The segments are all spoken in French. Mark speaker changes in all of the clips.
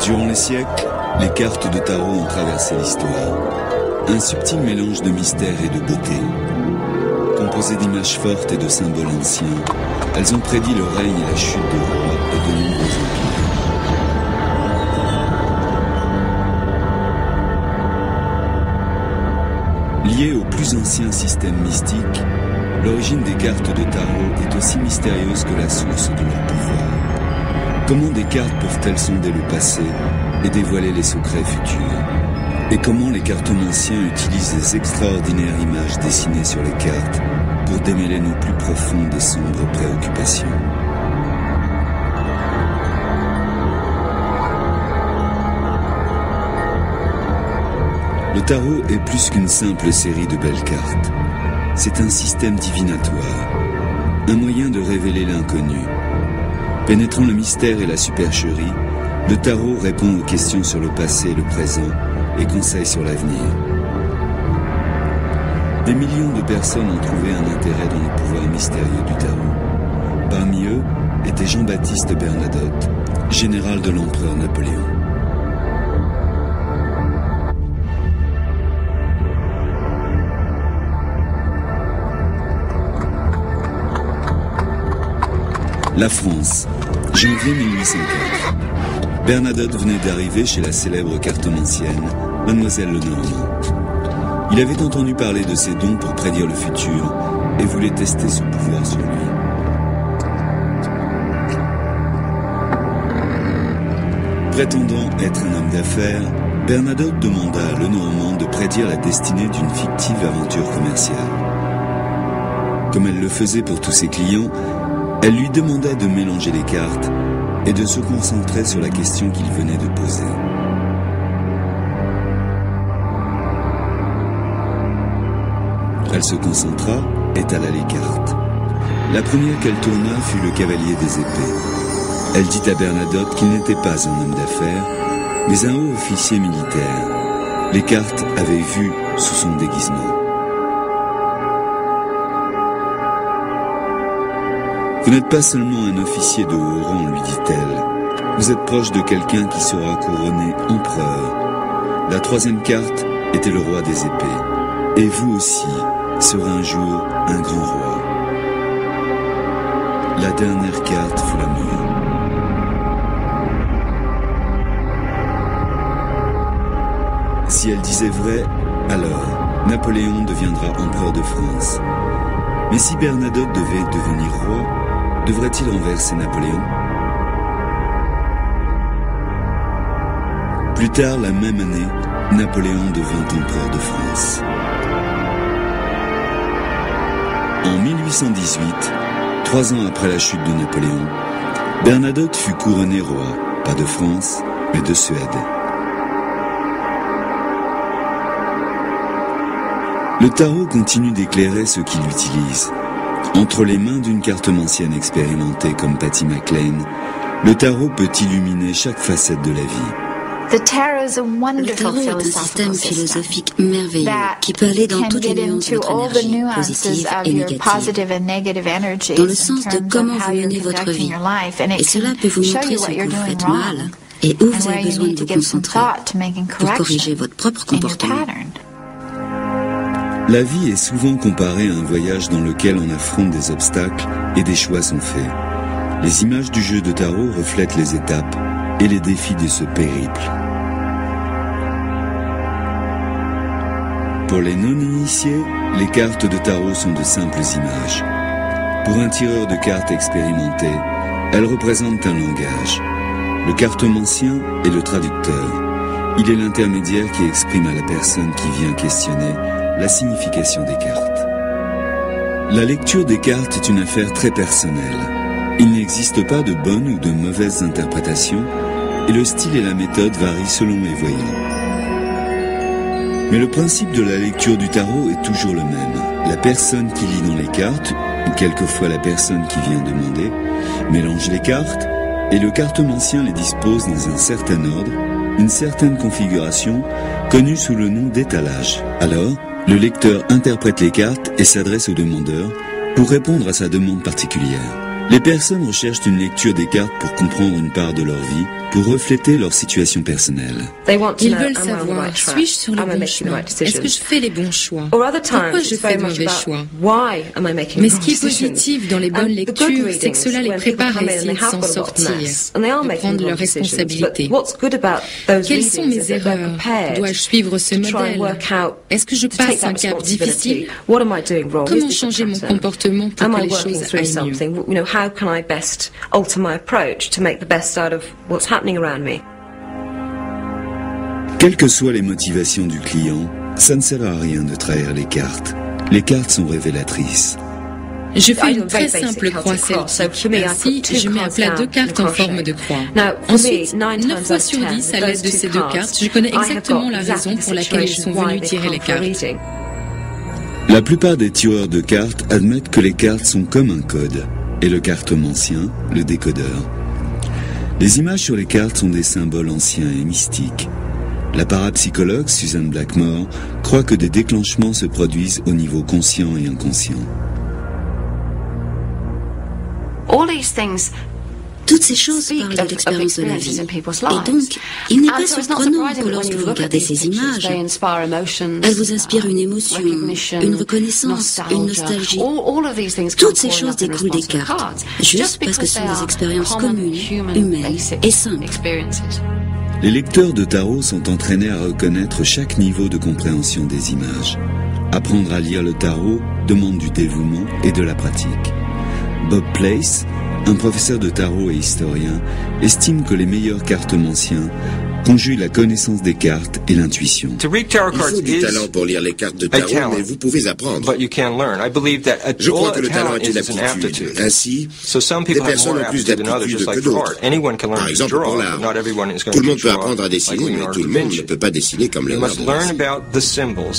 Speaker 1: Durant les siècles, les cartes de tarot ont traversé l'histoire. Un subtil mélange de mystère et de beauté. Composées d'images fortes et de symboles anciens, elles ont prédit le règne et la chute de rois et de nombreux empires. Liée au plus ancien système mystique, l'origine des cartes de tarot est aussi mystérieuse que la source de leur pouvoir. Comment des cartes peuvent-elles sonder le passé et dévoiler les secrets futurs? Et comment les cartomanciens utilisent les extraordinaires images dessinées sur les cartes pour démêler nos plus profondes et sombres préoccupations? Le tarot est plus qu'une simple série de belles cartes. C'est un système divinatoire, un moyen de révéler l'inconnu. Pénétrant le mystère et la supercherie, le tarot répond aux questions sur le passé et le présent et conseille sur l'avenir. Des millions de personnes ont trouvé un intérêt dans le pouvoir mystérieux du tarot. Parmi eux était Jean-Baptiste Bernadotte, général de l'empereur Napoléon. La France, janvier 1804. Bernadotte venait d'arriver chez la célèbre cartomancienne, Mademoiselle Lenormand. Il avait entendu parler de ses dons pour prédire le futur et voulait tester ce pouvoir sur lui. Prétendant être un homme d'affaires, Bernadotte demanda à Lenormand de prédire la destinée d'une fictive aventure commerciale. Comme elle le faisait pour tous ses clients, elle lui demanda de mélanger les cartes et de se concentrer sur la question qu'il venait de poser. Elle se concentra, étala les cartes. La première qu'elle tourna fut le cavalier des épées. Elle dit à Bernadotte qu'il n'était pas un homme d'affaires, mais un haut officier militaire. Les cartes avaient vu sous son déguisement. Vous n'êtes pas seulement un officier de haut rang, lui dit-elle. Vous êtes proche de quelqu'un qui sera couronné empereur. La troisième carte était le roi des épées. Et vous aussi serez un jour un grand roi. La dernière carte fut la mort. Si elle disait vrai, alors Napoléon deviendra empereur de France. Mais si Bernadotte devait devenir roi, devrait-il renverser Napoléon? Plus tard, la même année, Napoléon devint empereur de France. En 1818, 3 ans après la chute de Napoléon, Bernadotte fut couronné roi, pas de France, mais de Suède. Le tarot continue d'éclairer ceux qui l'utilisent. Entre les mains d'une cartomancienne expérimentée comme Patty McLean, le tarot peut illuminer chaque facette de la vie.
Speaker 2: Le tarot est un système philosophique merveilleux qui peut aller dans toutes les nuances de votre énergie, positive et négative, dans le sens de comment vous menez votre vie. Et cela peut vous montrer ce que vous faites mal et où vous avez besoin de vous concentrer pour corriger votre propre comportement.
Speaker 1: La vie est souvent comparée à un voyage dans lequel on affronte des obstacles et des choix sont faits. Les images du jeu de tarot reflètent les étapes et les défis de ce périple. Pour les non-initiés, les cartes de tarot sont de simples images. Pour un tireur de cartes expérimenté, elles représentent un langage. Le cartomancien est le traducteur. Il est l'intermédiaire qui exprime à la personne qui vient questionner la signification des cartes. La lecture des cartes est une affaire très personnelle. Il n'existe pas de bonnes ou de mauvaises interprétations et le style et la méthode varient selon les voyants. Mais le principe de la lecture du tarot est toujours le même. La personne qui lit dans les cartes, ou quelquefois la personne qui vient demander, mélange les cartes et le cartomancien les dispose dans un certain ordre, une certaine configuration, connue sous le nom d'étalage. Alors, le lecteur interprète les cartes et s'adresse au demandeur pour répondre à sa demande particulière. Les personnes recherchent une lecture des cartes pour comprendre une part de leur vie, pour refléter leur situation personnelle.
Speaker 3: Ils veulent savoir, suis-je sur le bon chemin? Est-ce que je fais les bons choix? Pourquoi je fais de mauvais choix? Mais ce qui est positif dans les bonnes lectures, c'est que cela les prépare à essayer de s'en sortir, de prendre leurs responsabilités. Quelles sont mes erreurs? Dois-je suivre ce modèle? Est-ce que je passe un cap difficile? Comment changer mon comportement pour que les choses aillent mieux?
Speaker 4: How can I best alter my approach to make the best out of what's happening around me?
Speaker 1: Quelles que soient les motivations du client, ça ne sert à rien de trahir les cartes. Les cartes sont révélatrices.
Speaker 3: Je fais une très simple croix celtique. Ainsi, je mets à plat 2 cartes en forme de croix. Ensuite, 9 fois sur 10, à l'aide de ces 2 cartes, je connais exactement la raison pour laquelle ils sont venus tirer les cartes.
Speaker 1: La plupart des tireurs de cartes admettent que les cartes sont comme un code, et le cartomancien, le décodeur. Les images sur les cartes sont des symboles anciens et mystiques. La parapsychologue Susan Blackmore croit que des déclenchements se produisent au niveau conscient et inconscient.
Speaker 2: Toutes ces choses parlent de l'expérience de la vie. Et donc, il n'est pas surprenant que lorsque vous regardez ces images, elles vous inspirent une émotion, une reconnaissance, une nostalgie. Toutes ces choses découlent des cartes, juste parce que ce sont des expériences communes, humaines et simples.
Speaker 1: Les lecteurs de tarot sont entraînés à reconnaître chaque niveau de compréhension des images. Apprendre à lire le tarot demande du dévouement et de la pratique. Bob Place, un professeur de tarot et historien, estime que les meilleurs cartomanciens conjuguent la connaissance des cartes et l'intuition.
Speaker 5: Il faut du talent pour lire les cartes de tarot, mais vous pouvez apprendre. Je crois que le talent est une aptitude. Ainsi, des personnes ont plus d'aptitude que d'autres. Par exemple, pour l'art. Tout le monde peut apprendre à dessiner, mais tout le monde ne peut pas dessiner comme les arts.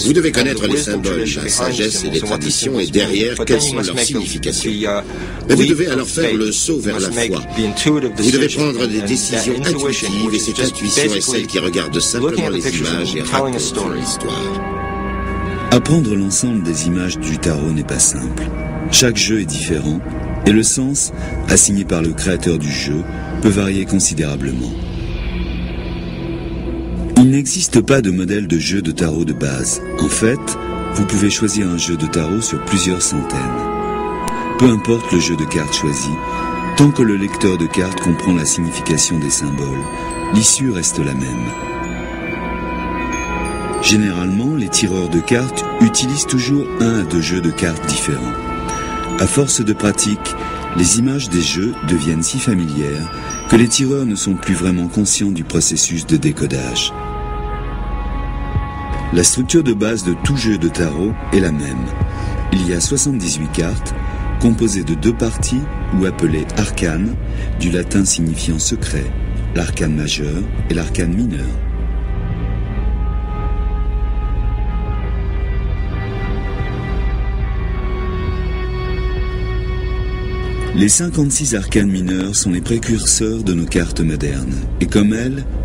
Speaker 5: Vous devez connaître les symboles, la sagesse et les traditions, et derrière, quelles sont leurs significations. Mais vous devez alors faire le saut vers la foi. Vous devez prendre des décisions intuitives, et cette intuition est celle qui regarde simplement les images et raconte l'histoire.
Speaker 1: Apprendre l'ensemble des images du tarot n'est pas simple. Chaque jeu est différent, et le sens, assigné par le créateur du jeu, peut varier considérablement. Il n'existe pas de modèle de jeu de tarot de base. En fait, vous pouvez choisir un jeu de tarot sur plusieurs centaines. Peu importe le jeu de cartes choisi, tant que le lecteur de cartes comprend la signification des symboles, l'issue reste la même. Généralement, les tireurs de cartes utilisent toujours 1 à 2 jeux de cartes différents. À force de pratique, les images des jeux deviennent si familières que les tireurs ne sont plus vraiment conscients du processus de décodage. La structure de base de tout jeu de tarot est la même. Il y a 78 cartes, composées de 2 parties ou appelées arcanes, du latin signifiant secret, l'arcane majeur et l'arcane mineur. Les 56 arcanes mineures sont les précurseurs de nos cartes modernes, et comme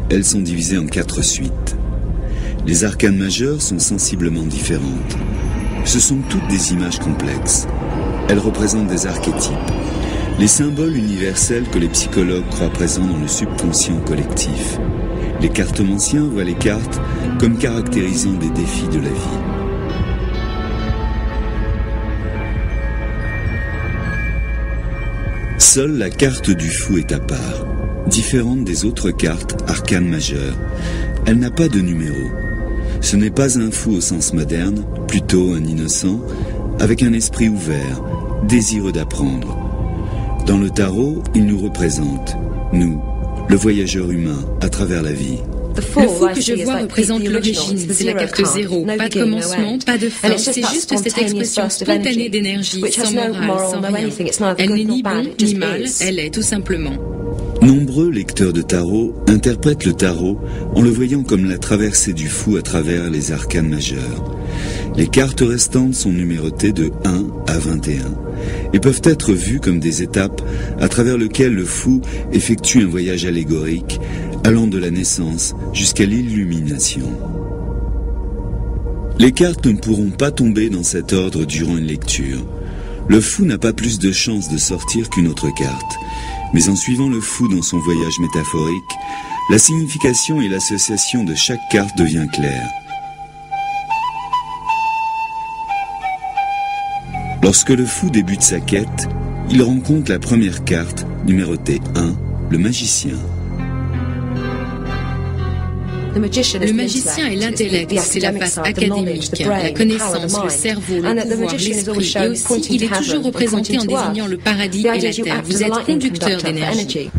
Speaker 1: elles sont divisées en 4 suites. Les arcanes majeures sont sensiblement différentes. Ce sont toutes des images complexes. Elles représentent des archétypes, les symboles universels que les psychologues croient présents dans le subconscient collectif. Les cartomanciens voient les cartes comme caractérisant des défis de la vie. Seule la carte du fou est à part. Différente des autres cartes arcanes majeures, elle n'a pas de numéro. Ce n'est pas un fou au sens moderne, plutôt un innocent, avec un esprit ouvert, désireux d'apprendre. Dans le tarot, il nous représente, nous, le voyageur humain, à travers la vie.
Speaker 3: Le fou que je vois représente l'origine, c'est la carte 0, pas de commencement, pas de fin, c'est juste cette expression spontanée d'énergie, sans morale, sans rien. Elle n'est ni bon ni mal, elle est tout simplement.
Speaker 1: Nombreux lecteurs de tarot interprètent le tarot en le voyant comme la traversée du fou à travers les arcanes majeures. Les cartes restantes sont numérotées de 1 à 21 et peuvent être vues comme des étapes à travers lesquelles le fou effectue un voyage allégorique allant de la naissance jusqu'à l'illumination. Les cartes ne pourront pas tomber dans cet ordre durant une lecture. Le fou n'a pas plus de chances de sortir qu'une autre carte, mais en suivant le fou dans son voyage métaphorique, la signification et l'association de chaque carte devient claire. Lorsque le fou débute sa quête, il rencontre la première carte, numérotée 1, le magicien.
Speaker 3: Le magicien est l'intellect, c'est la face académique, la connaissance, le cerveau, le pouvoir, l'esprit, et aussi il est toujours représenté en désignant le paradis et la terre. Vous êtes conducteur d'énergie.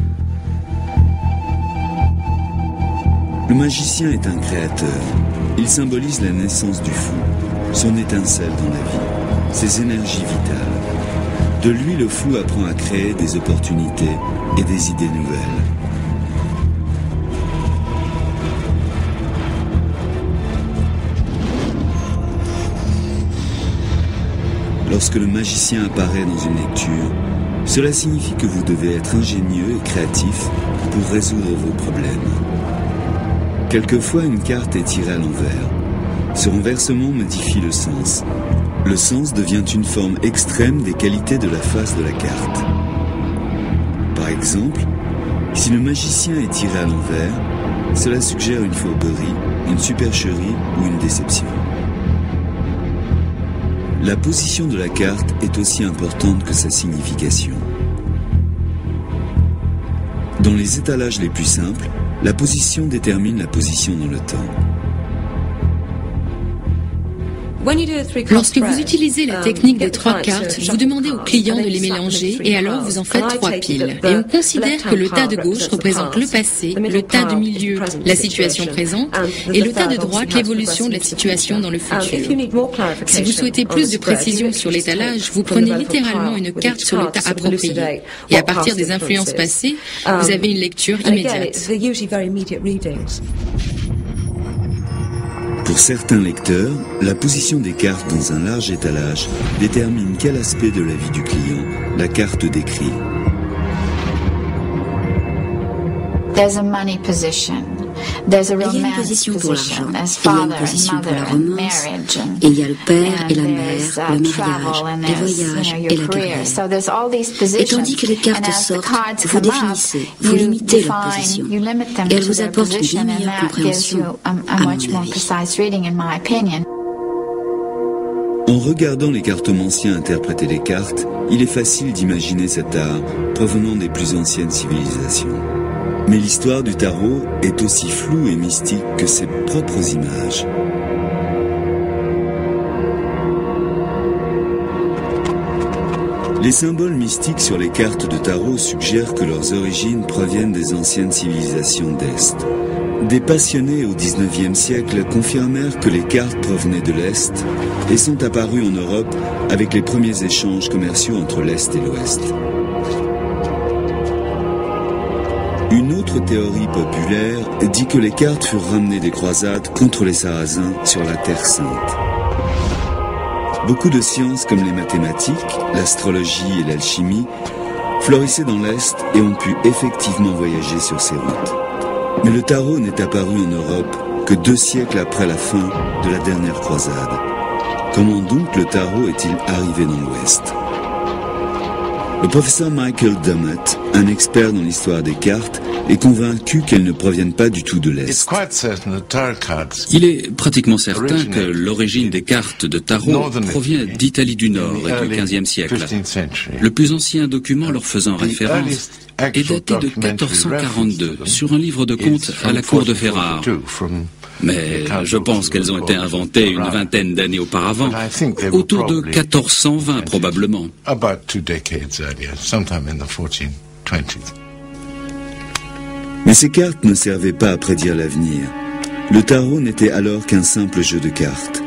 Speaker 1: Le magicien est un créateur. Il symbolise la naissance du fou, son étincelle dans la vie, ses énergies vitales. De lui, le fou apprend à créer des opportunités et des idées nouvelles. Lorsque le magicien apparaît dans une lecture, cela signifie que vous devez être ingénieux et créatif pour résoudre vos problèmes. Quelquefois, une carte est tirée à l'envers. Ce renversement modifie le sens. Le sens devient une forme extrême des qualités de la face de la carte. Par exemple, si le magicien est tiré à l'envers, cela suggère une fourberie, une supercherie ou une déception. La position de la carte est aussi importante que sa signification. Dans les étalages les plus simples, la position détermine la position dans le temps.
Speaker 3: Lorsque vous utilisez la technique des 3 cartes, vous demandez au client de les mélanger et alors vous en faites 3 piles. Et on considère que le tas de gauche représente le passé, le tas du milieu, la situation présente, et le tas de droite, l'évolution de la situation dans le futur. Si vous souhaitez plus de précision sur l'étalage, vous prenez littéralement une carte sur le tas approprié. Et à partir des influences passées, vous avez une lecture immédiate.
Speaker 1: Pour certains lecteurs, la position des cartes dans un large étalage détermine quel aspect de la vie du client la carte décrit.
Speaker 2: Il y a une position pour l'argent, il y a une position pour la romance, et il y a le père et la mère, le mariage, les voyages et la carrière. Et tandis que les cartes sortent, vous définissez, vous limitez leur position, et elles vous apportent une bien meilleure compréhension, à mon avis.
Speaker 1: En regardant les cartomanciens interpréter les cartes, il est facile d'imaginer cet art provenant des plus anciennes civilisations. Mais l'histoire du tarot est aussi floue et mystique que ses propres images. Les symboles mystiques sur les cartes de tarot suggèrent que leurs origines proviennent des anciennes civilisations d'Est. Des passionnés au XIXe siècle confirmèrent que les cartes provenaient de l'Est et sont apparues en Europe avec les premiers échanges commerciaux entre l'Est et l'Ouest. Une autre théorie populaire dit que les cartes furent ramenées des croisades contre les Sarrasins sur la Terre Sainte. Beaucoup de sciences comme les mathématiques, l'astrologie et l'alchimie florissaient dans l'Est et ont pu effectivement voyager sur ces routes. Mais le tarot n'est apparu en Europe que 2 siècles après la fin de la dernière croisade. Comment donc le tarot est-il arrivé dans l'Ouest ? Le professeur Michael Dummett, un expert dans l'histoire des cartes, est convaincu qu'elles ne proviennent pas du tout de l'Est.
Speaker 6: Il est pratiquement certain que l'origine des cartes de tarot provient d'Italie du Nord et du XVe siècle. Le plus ancien document leur faisant référence est daté de 1442, sur un livre de contes à la cour de Ferrare. Mais je pense qu'elles ont été inventées une vingtaine d'années auparavant, autour de 1420 probablement.
Speaker 1: Mais ces cartes ne servaient pas à prédire l'avenir. Le tarot n'était alors qu'un simple jeu de cartes.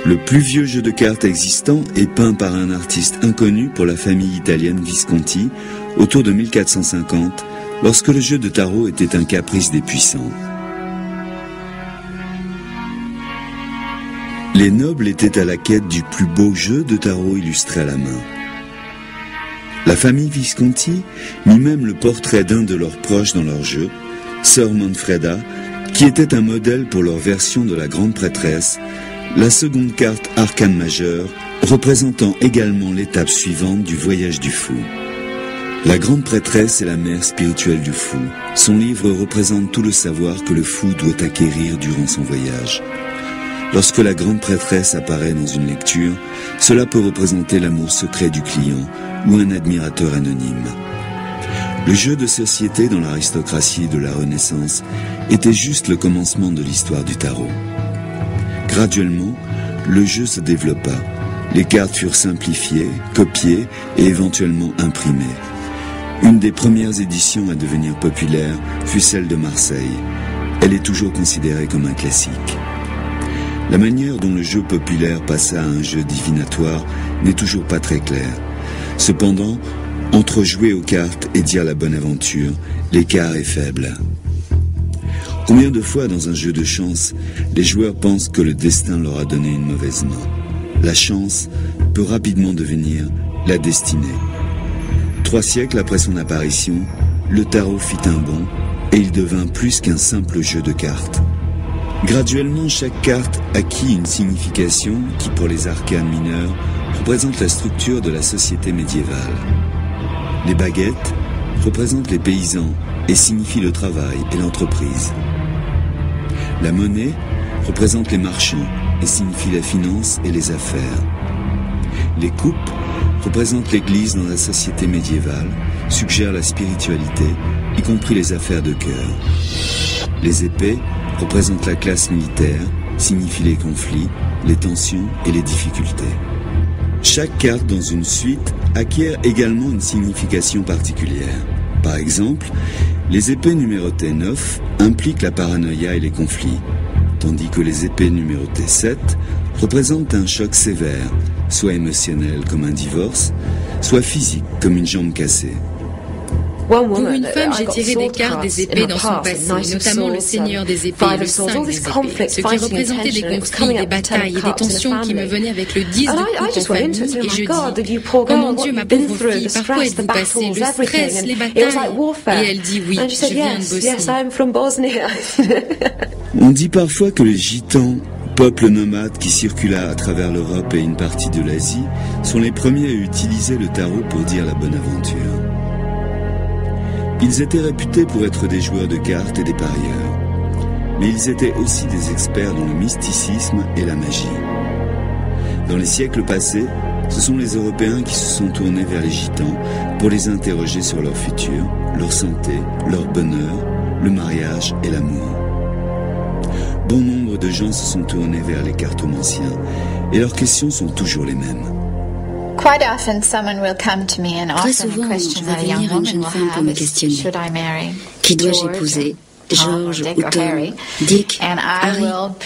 Speaker 1: Le plus vieux jeu de cartes existant est peint par un artiste inconnu pour la famille italienne Visconti, autour de 1450, lorsque le jeu de tarot était un caprice des puissants. Les nobles étaient à la quête du plus beau jeu de tarot illustré à la main. La famille Visconti mit même le portrait d'un de leurs proches dans leur jeu, Sœur Manfreda, qui était un modèle pour leur version de la Grande Prêtresse, la seconde carte arcane majeure, représentant également l'étape suivante du voyage du fou. La grande prêtresse est la mère spirituelle du fou. Son livre représente tout le savoir que le fou doit acquérir durant son voyage. Lorsque la grande prêtresse apparaît dans une lecture, cela peut représenter l'amour secret du client ou un admirateur anonyme. Le jeu de société dans l'aristocratie de la Renaissance était juste le commencement de l'histoire du tarot. Graduellement, le jeu se développa. Les cartes furent simplifiées, copiées et éventuellement imprimées. Une des premières éditions à devenir populaire fut celle de Marseille. Elle est toujours considérée comme un classique. La manière dont le jeu populaire passa à un jeu divinatoire n'est toujours pas très claire. Cependant, entre jouer aux cartes et dire la bonne aventure, l'écart est faible. Combien de fois dans un jeu de chance, les joueurs pensent que le destin leur a donné une mauvaise main? La chance peut rapidement devenir la destinée. 3 siècles après son apparition, le tarot fit un bond et il devint plus qu'un simple jeu de cartes. Graduellement, chaque carte acquit une signification qui, pour les arcanes mineurs, représente la structure de la société médiévale. Les baguettes représentent les paysans et signifient le travail et l'entreprise. La monnaie représente les marchands et signifie la finance et les affaires. Les coupes représentent l'Église dans la société médiévale, suggèrent la spiritualité, y compris les affaires de cœur. Les épées représentent la classe militaire, signifient les conflits, les tensions et les difficultés. Chaque carte dans une suite acquiert également une signification particulière. Par exemple, les épées numérotées 9 impliquent la paranoïa et les conflits, tandis que les épées numérotées 7 représentent un choc sévère, soit émotionnel comme un divorce, soit physique comme une jambe cassée.
Speaker 3: Pour une femme, j'ai tiré des cartes des épées dans son passé, notamment le Seigneur des épées et le 5 des épées, ce qui représentait des conflits, des batailles et des tensions qui me venaient avec le 10 de coupe en famille, et je dis, oh mon Dieu, ma pauvre fille, par quoi êtes-vous passée? Le stress, les batailles? Et elle dit oui, je viens de Bosnie.
Speaker 1: On dit parfois que les gitans, peuple nomade qui circula à travers l'Europe et une partie de l'Asie, sont les premiers à utiliser le tarot pour dire la bonne aventure. Ils étaient réputés pour être des joueurs de cartes et des parieurs. Mais ils étaient aussi des experts dans le mysticisme et la magie. Dans les siècles passés, ce sont les Européens qui se sont tournés vers les Gitans pour les interroger sur leur futur, leur santé, leur bonheur, le mariage et l'amour. Bon nombre de gens se sont tournés vers les cartomanciens et leurs questions sont toujours les mêmes.
Speaker 2: Très souvent, je vais venir à une jeune femme pour me questionner. Qui dois-je épouser? George ou Tom, Dick, Harry? Alors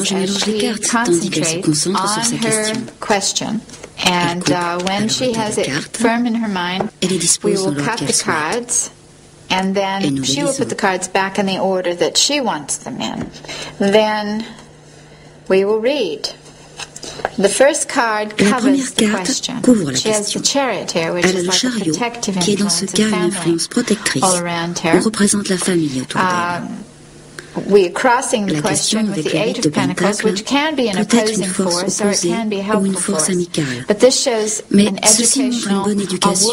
Speaker 2: je mélange les cartes, tandis qu'elle se concentre sur sa question. Elle coupe, elle les dispose dans l'ordre qu'elle souhaite.
Speaker 7: And then she will put the cards back in the order that she wants them in. Then we will read. The first card covers the question. She has the Chariot here, which is like a protective influence of family all around her.
Speaker 2: On représente la famille autour d'elle.
Speaker 7: We're crossing the question with the Eight of Pentacles, which can be an opposing force or it can be a helpful force. But this shows an educational or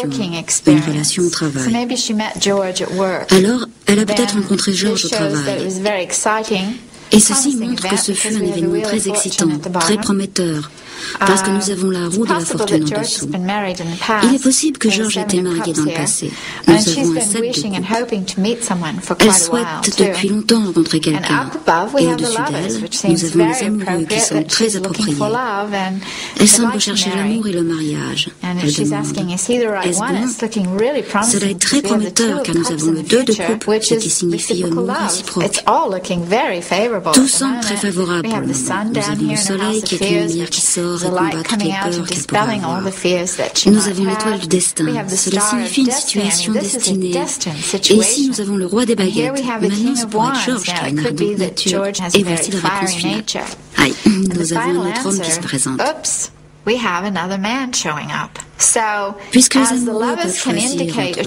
Speaker 7: working experience. So maybe she met George at work.
Speaker 2: Alors, elle a peut-être rencontré George au travail.
Speaker 7: That it was very exciting.
Speaker 2: Et ceci montre que ce fut un événement très excitant, très prometteur, parce que nous avons la roue de la fortune en dessous. Il est possible que George ait été marié dans le passé. Nous avons un 7 de coupe. Elle souhaite depuis longtemps rencontrer quelqu'un. Et au-dessus d'elle, nous avons les amoureux qui sont très appropriés. Elle semble rechercher l'amour et le mariage. Elle demande, est-ce bon? Cela est très prometteur car nous avons le 2 de coupe, ce qui signifie amour réciproque. Tout semble très favorable pour le moment. Nous avons le soleil qui est une lumière qui sort et combat toutes les peurs qu'elle pourrait avoir. Nous avons l'étoile du destin. Cela signifie une situation destinée. Et ici, nous avons le roi des baguettes. Maintenant, ce pourrait être George qui a une ardente nature. Et voici la réponse finale. Aïe, nous avons un autre homme qui se présente.
Speaker 7: We have another man showing up. So,
Speaker 2: puisque les
Speaker 7: as the
Speaker 2: amoureux
Speaker 7: lovers
Speaker 2: peuvent
Speaker 7: can
Speaker 2: choisir
Speaker 7: indicate
Speaker 2: entre